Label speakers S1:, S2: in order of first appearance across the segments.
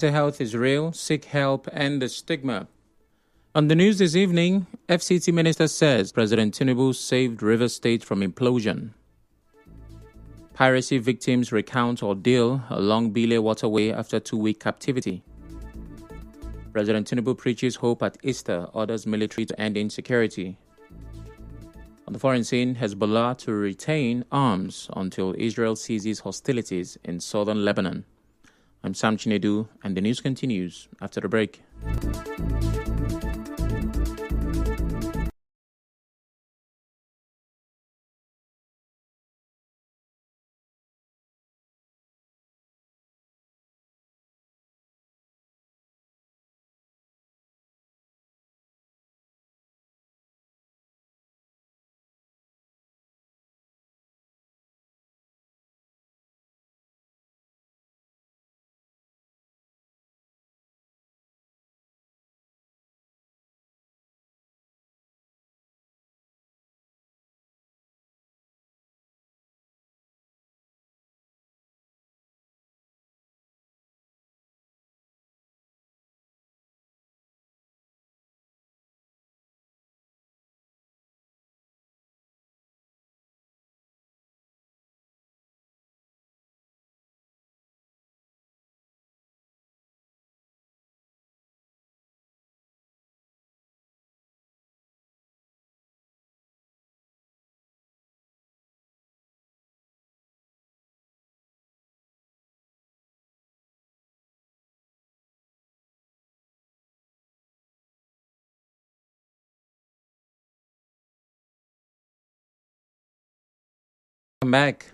S1: Mental health is real, seek help, and the stigma. On the news this evening, FCT Minister says President Tinubu saved Rivers State from implosion. Piracy victims recount ordeal along Bile Waterway after 2-week captivity. President Tinubu preaches hope at Easter, orders military to end insecurity. On the foreign scene, Hezbollah to retain arms until Israel ceases hostilities in southern Lebanon. I'm Sam Chinedu, and the news continues after the break. Welcome back.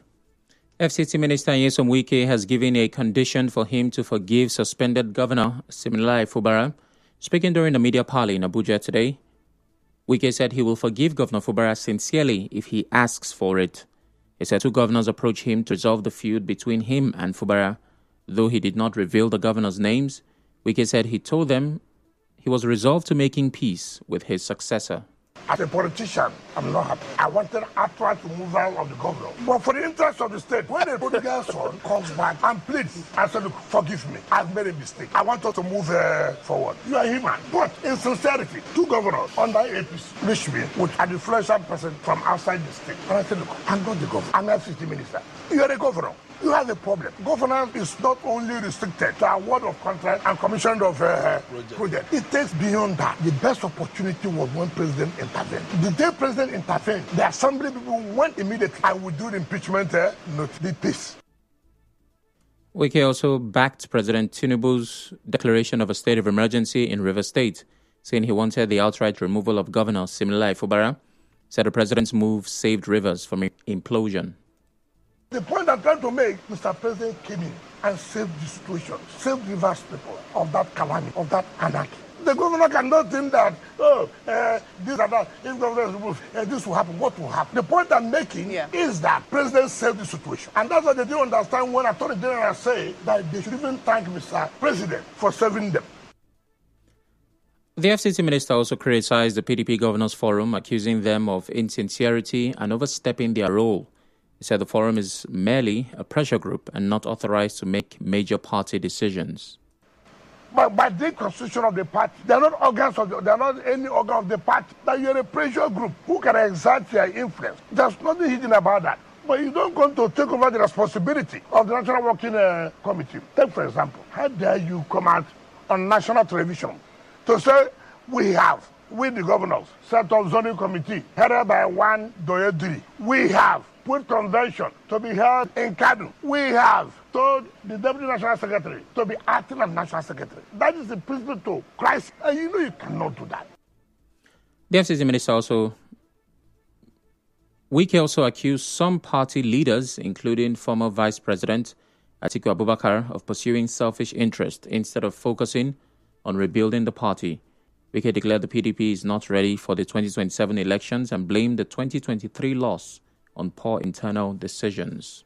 S1: FCT Minister Nyesom Wike has given a condition for him to forgive suspended Governor Siminalayi Fubara. Speaking during the media parley in Abuja today, Wike said he will forgive Governor Fubara sincerely if he asks for it. He said 2 governors approached him to resolve the feud between him and Fubara. Though he did not reveal the governors' names, Wike said he told them he was resolved to making peace with his successor.
S2: As a politician, I'm not happy. I wanted outright removal of the governor. But for the interest of the state, when a prodigal son comes back and pleads, I said, look, forgive me. I've made a mistake. I want us to move forward. You are human. But in sincerity, 2 governors under APC reached me with an influential person from outside the state. And I said, look, I'm not the governor. I'm an FCT minister. You are a governor. You have a problem. Governance is not only restricted to award of contract and commission of project. It takes beyond that. The best opportunity was when President intervened. The day President intervened, the assembly people went immediately. I would do the impeachment, not the peace.
S1: Wike also backed President Tinubu's declaration of a state of emergency in Rivers State, saying he wanted the outright removal of Governor Siminalayi Fubara. Said the president's move saved Rivers from implosion.
S2: The point I'm trying to make, Mr. President came in and saved the situation, saved Rivers people of that calamity, of that anarchy. The governor cannot think that, this and that, if governor is removed, this will happen, what will happen? The point I'm making is that President saved the situation. And that's what they didn't understand when Attorney General say that they should even thank Mr. President for saving them.
S1: The FCT minister also criticized the PDP Governors Forum, accusing them of insincerity and overstepping their role. He said the forum is merely a pressure group and not authorized to make major party decisions.
S2: But by the constitution of the party, they are not organs of they are not any organ of the party. That you are a pressure group who can exert their influence. There's nothing hidden about that. But you don't come to take over the responsibility of the National Working Committee. Take, for example, how dare you come out on national television to say we, the governors, set up zoning committee headed by one Doyedri. We have put convention to be held in Kanu. We have told the Deputy National Secretary to be acting as National Secretary. That is the principle to crisis. And you know you cannot do that.
S1: The FCT minister Wike also accused some party leaders, including former Vice President Atiku Abubakar, of pursuing selfish interest instead of focusing on rebuilding the party. Wike declared the PDP is not ready for the 2027 elections and blamed the 2023 loss on poor internal decisions.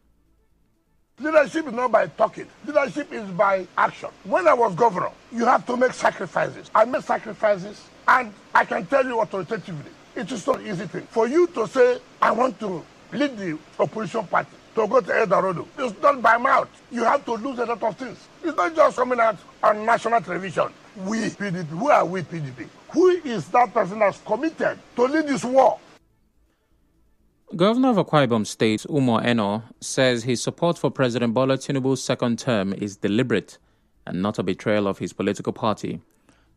S2: Leadership is not by talking. Leadership is by action. When I was governor, you have to make sacrifices. I made sacrifices, and I can tell you authoritatively, it is not an easy thing. For you to say, I want to lead the opposition party, to go to Eldorado. It's not by mouth. You have to lose a lot of things. It's not just coming out on national television. We, PDP, who are we, PDP? Who is that person that's committed to lead this war?
S1: Governor of Akwa Ibom State, Umo Eno, says his support for President Bola Tinubu's second term is deliberate and not a betrayal of his political party.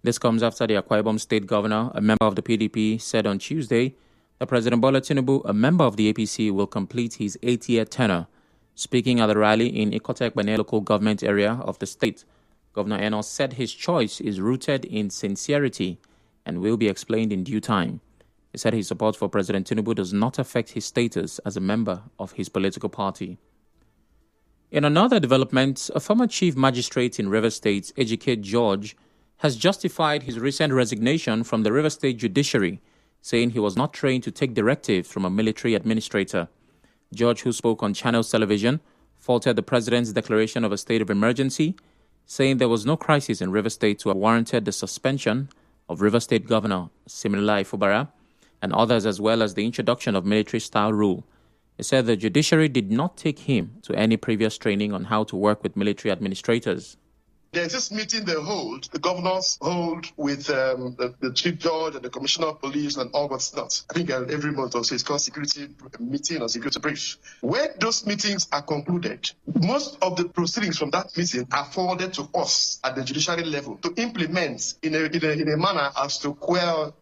S1: This comes after the Akwa Ibom State Governor, a member of the PDP, said on Tuesday that President Bola Tinubu, a member of the APC, will complete his 8-year tenure. Speaking at a rally in Ikotek-Bane local government area of the state, Governor Eno said his choice is rooted in sincerity and will be explained in due time. He said his support for President Tinubu does not affect his status as a member of his political party. In another development, a former chief magistrate in Rivers State, Ejike George, has justified his recent resignation from the Rivers State judiciary, saying he was not trained to take directives from a military administrator. George, who spoke on Channels Television, faulted the president's declaration of a state of emergency, saying there was no crisis in Rivers State to have warranted the suspension of Rivers State Governor Siminalayi Fubara and others, as well as the introduction of military-style rule. He said the judiciary did not take him to any previous training on how to work with military administrators.
S3: There's this meeting the governors hold with the chief judge and the commissioner of police and all what's not. I think every month or so it's called security meeting or security brief. When those meetings are concluded, most of the proceedings from that meeting are forwarded to us at the judiciary level to implement in a manner as to quell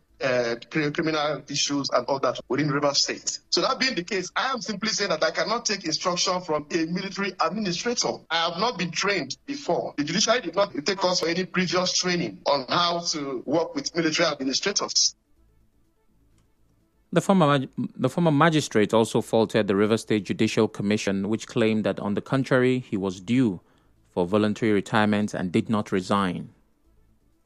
S3: criminal issues and all that within Rivers State. So that being the case, I am simply saying that I cannot take instruction from a military administrator. I have not been trained before. The judiciary did not take us for any previous training on how to work with military administrators.
S1: The former magistrate also faulted the Rivers State Judicial Commission, which claimed that, on the contrary, he was due for voluntary retirement and did not resign.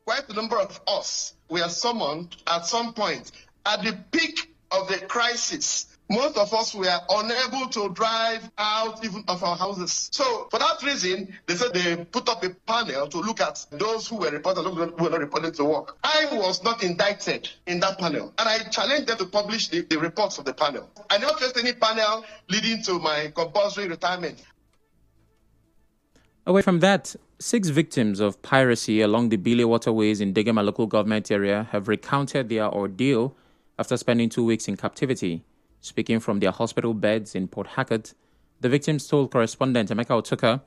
S3: Quite a number of us were summoned at some point at the peak of the crisis. Most of us were unable to drive out even of our houses. So for that reason, they said they put up a panel to look at those who were reported, who were not reported to work. I was not indicted in that panel, and I challenged them to publish the reports of the panel. I never faced any panel leading to my compulsory retirement.
S1: Away from that, 6 victims of piracy along the Bile waterways in Degema local government area have recounted their ordeal after spending 2 weeks in captivity. Speaking from their hospital beds in Port Harcourt, the victims told correspondent Emeka Otuka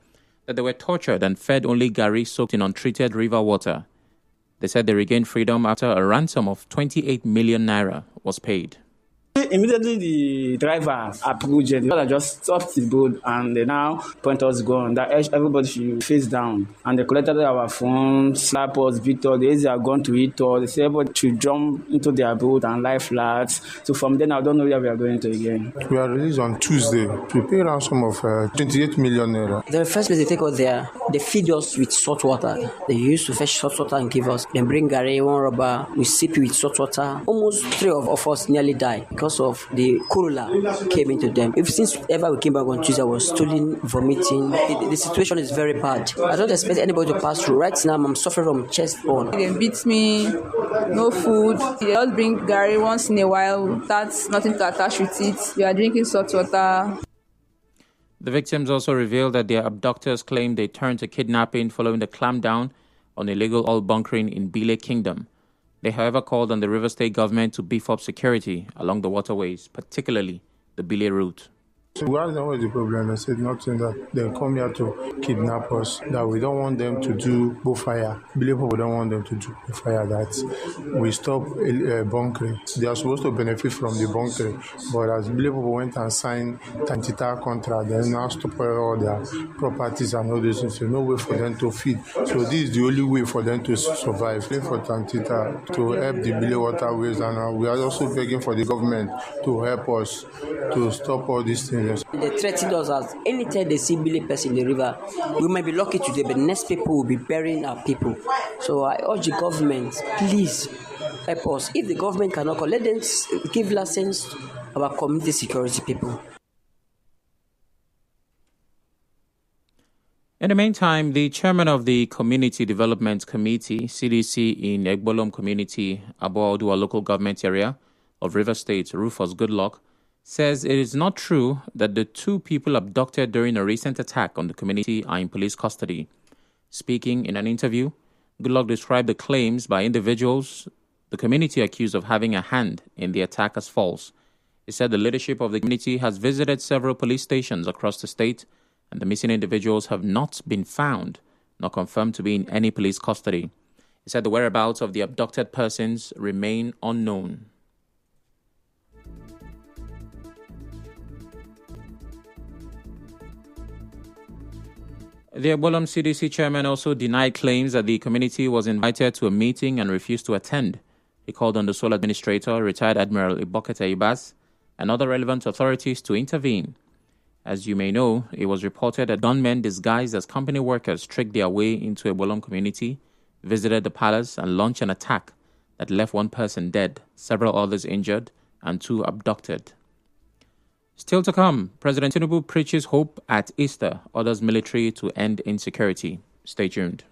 S1: that they were tortured and fed only garri soaked in untreated river water. They said they regained freedom after a ransom of 28 million naira was paid.
S4: Immediately the driver approached, the other just stopped the boat and they now point us gun that everybody should face down. And they collected our phones, slap us, beat us, they are going to eat us, they said everybody should jump into their boat and lie flat. So from then I don't know where we are going to again.
S5: We are released on Tuesday. We pay a ransom of 28 million naira.
S6: The first place they take us there, they feed us with salt water. They used to fetch salt water and give us. They bring garri, one rubber, we sip it with salt water. Almost 3 of us nearly died because of the cholera came into them. Since ever we came back on Tuesday, I was stooling, vomiting. The situation is very bad. I don't expect anybody to pass through. Right now, I'm suffering from chest pain.
S7: They beat me, no food. They just bring garri once in a while. That's nothing to attach with it. We are drinking salt water.
S1: The victims also revealed that their abductors claimed they turned to kidnapping following the clampdown on illegal oil bunkering in Bile Kingdom. They, however, called on the Rivers State government to beef up security along the waterways, particularly the Bile route.
S5: So we asked them what is the problem. They said nothing, that they come here to kidnap us, that we don't want them to do bushfire. Bile people don't want them to do bushfire, that we stop bunkering. They are supposed to benefit from the bunkering, but as Bile people went and signed Tantita contract, they now stop all their properties and all those things. So no way for them to feed. So this is the only way for them to survive. For Tantita to help the Bile waterways, and we are also begging for the government to help us to stop all these things.
S6: They threatened us as anytime they see Bile person in the river, we might be lucky today, but next people will be burying our people. So I urge the government, please help us. If the government cannot call, let them give license to our community security people.
S1: In the meantime, the chairman of the Community Development Committee, CDC, in Egbolom Community, Aboodua local government area of Rivers State, Rufus Goodluck, says it is not true that the two people abducted during a recent attack on the community are in police custody. Speaking in an interview, Goodluck described the claims by individuals the community accused of having a hand in the attack as false. He said the leadership of the community has visited several police stations across the state, and the missing individuals have not been found nor confirmed to be in any police custody. He said the whereabouts of the abducted persons remain unknown. The Agbolam CDC chairman also denied claims that the community was invited to a meeting and refused to attend. He called on the sole administrator, retired Admiral Ibokete Ibas, and other relevant authorities to intervene. As you may know, it was reported that gunmen disguised as company workers tricked their way into Agbolam community, visited the palace, and launched an attack that left one person dead, several others injured, and 2 abducted. Still to come, President Tinubu preaches hope at Easter, orders military to end insecurity. Stay tuned.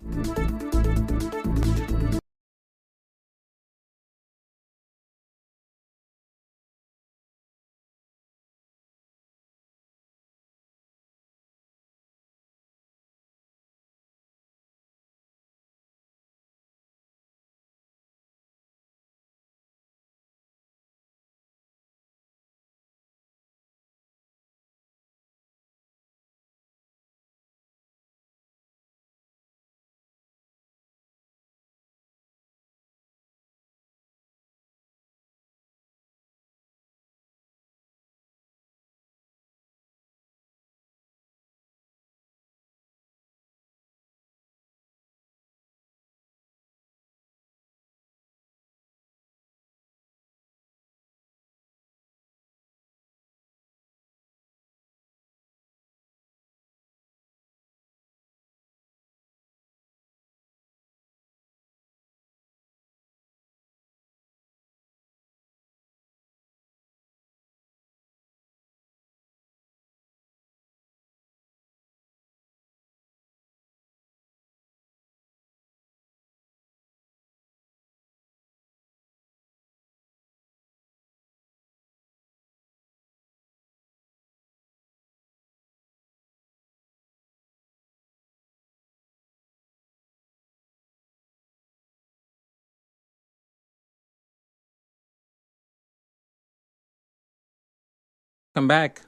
S1: Welcome back.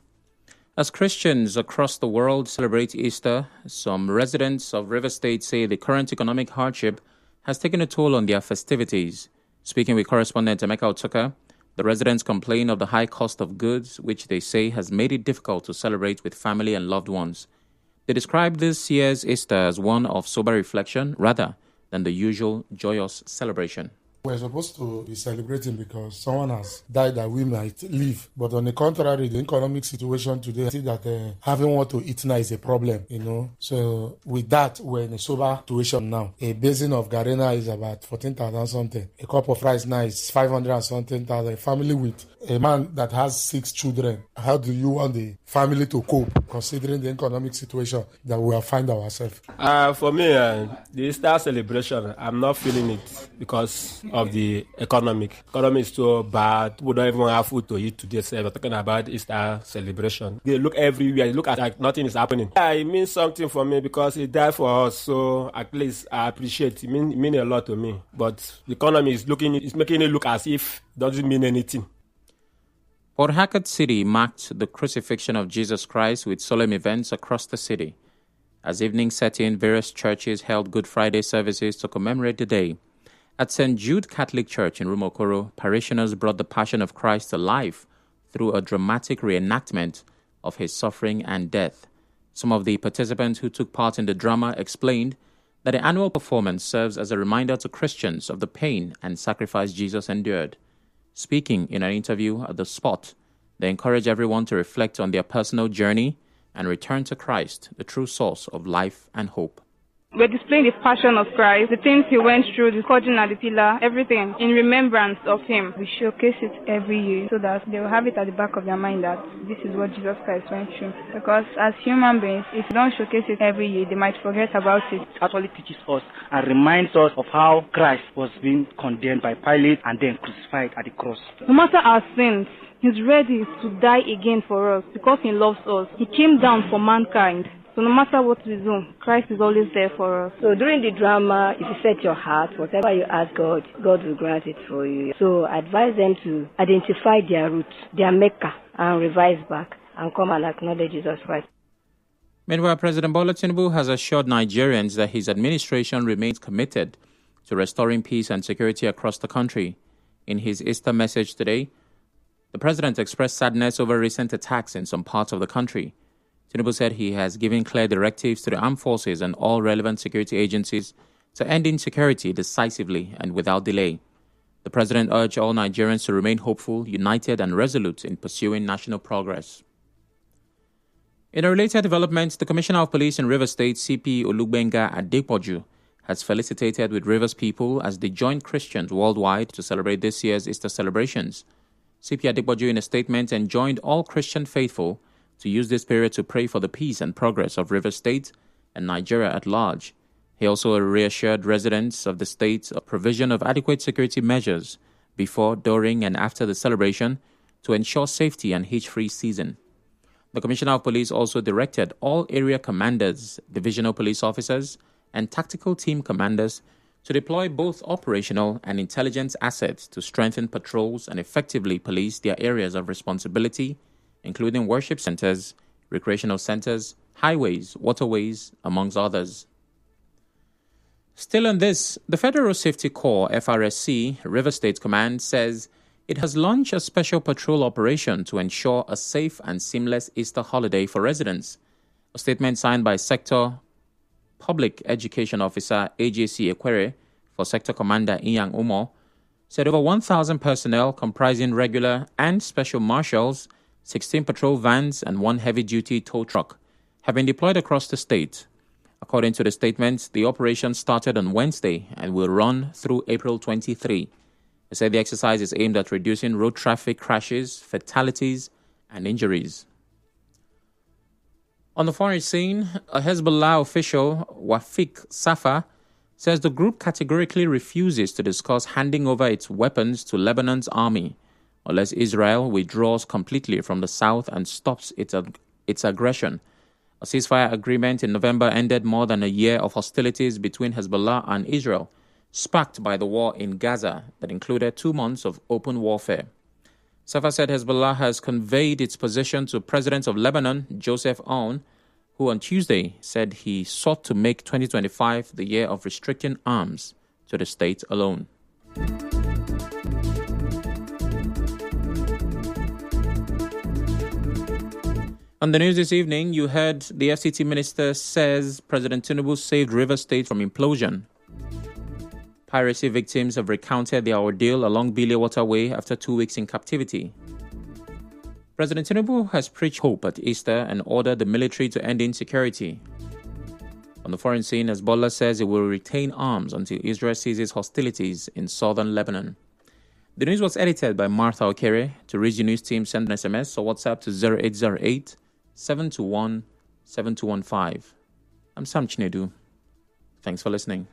S1: As Christians across the world celebrate Easter, some residents of River State say the current economic hardship has taken a toll on their festivities. Speaking with correspondent Emeka Otuka, the residents complain of the high cost of goods, which they say has made it difficult to celebrate with family and loved ones. They describe this year's Easter as one of sober reflection rather than the usual joyous celebration.
S8: We're supposed to be celebrating because someone has died that we might live. But on the contrary, the economic situation today, I see that having what to eat now is a problem, So with that, we're in a sober situation now. A basin of Garena is about 14,000 something. A cup of rice now is 500 and something thousand. A family with a man that has 6 children. How do you want the family to cope considering the economic situation that we have find ourselves?
S9: For me, the Easter celebration, I'm not feeling it because of the economic. Economy is so bad. People don't even have food to eat today. So we're talking about Easter celebration. They look everywhere. They look at like nothing is happening. Yeah, it means something for me because he died for us. So at least I appreciate it. It means a lot to me. But the economy is making it look as if it doesn't mean anything.
S1: Port Harcourt City marked the crucifixion of Jesus Christ with solemn events across the city. As evening set in, various churches held Good Friday services to commemorate the day. At St. Jude Catholic Church in Rumokoro, parishioners brought the Passion of Christ to life through a dramatic reenactment of his suffering and death. Some of the participants who took part in the drama explained that the annual performance serves as a reminder to Christians of the pain and sacrifice Jesus endured. Speaking in an interview at the spot, they encourage everyone to reflect on their personal journey and return to Christ, the true source of life and hope.
S7: We're displaying the passion of Christ, the things he went through, the scourging at the pillar, everything in remembrance of him. We showcase it every year so that they will have it at the back of their mind that this is what Jesus Christ went through. Because as human beings, if you don't showcase it every year, they might forget about it.
S10: It actually teaches us and reminds us of how Christ was being condemned by Pilate and then crucified at the cross.
S7: No matter our sins, he's ready to die again for us because he loves us. He came down for mankind. So no matter what we do, Christ is always there for us.
S11: So during the drama, if you set your heart, whatever you ask God, God will grant it for you. So advise them to identify their roots, their Mecca, and revise back and come and acknowledge Jesus Christ.
S1: Meanwhile, President Bola Tinubu has assured Nigerians that his administration remains committed to restoring peace and security across the country. In his Easter message today, the president expressed sadness over recent attacks in some parts of the country. Tinubu said he has given clear directives to the armed forces and all relevant security agencies to end insecurity decisively and without delay. The president urged all Nigerians to remain hopeful, united, and resolute in pursuing national progress. In a related development, the Commissioner of Police in Rivers State, CP Olugbenga Adepoju, has felicitated with Rivers people as they join Christians worldwide to celebrate this year's Easter celebrations. CP Adepoju, in a statement, enjoined all Christian faithful to use this period to pray for the peace and progress of Rivers State and Nigeria at large. He also reassured residents of the state of provision of adequate security measures before, during, and after the celebration to ensure safety and hitch-free season. The Commissioner of Police also directed all area commanders, divisional police officers, and tactical team commanders to deploy both operational and intelligence assets to strengthen patrols and effectively police their areas of responsibility, including worship centers, recreational centers, highways, waterways, amongst others. Still on this, the Federal Road Safety Corps, FRSC, River State Command, says it has launched a special patrol operation to ensure a safe and seamless Easter holiday for residents. A statement signed by Sector Public Education Officer AJC Ekwere for Sector Commander Inyang Umo said over 1,000 personnel comprising regular and special marshals, 16 patrol vans, and 1 heavy-duty tow truck have been deployed across the state. According to the statement, the operation started on Wednesday and will run through April 23. They said the exercise is aimed at reducing road traffic crashes, fatalities, and injuries. On the foreign scene, a Hezbollah official, Wafik Safa, says the group categorically refuses to discuss handing over its weapons to Lebanon's army unless Israel withdraws completely from the south and stops its aggression. A ceasefire agreement in November ended more than a year of hostilities between Hezbollah and Israel, sparked by the war in Gaza that included 2 months of open warfare. Safa said Hezbollah has conveyed its position to President of Lebanon, Joseph Aoun, who on Tuesday said he sought to make 2025 the year of restricting arms to the state alone. On the news this evening, you heard the FCT minister says President Tinubu saved Rivers State from implosion. Piracy victims have recounted their ordeal along Bile Waterway after 2 weeks in captivity. President Tinubu has preached hope at Easter and ordered the military to end insecurity. On the foreign scene, Hezbollah says it will retain arms until Israel ceases hostilities in southern Lebanon. The news was edited by Martha Okere. To reach the news team, send an SMS or WhatsApp to 0808 721 7215. I'm Sam Chinedu. Thanks for listening.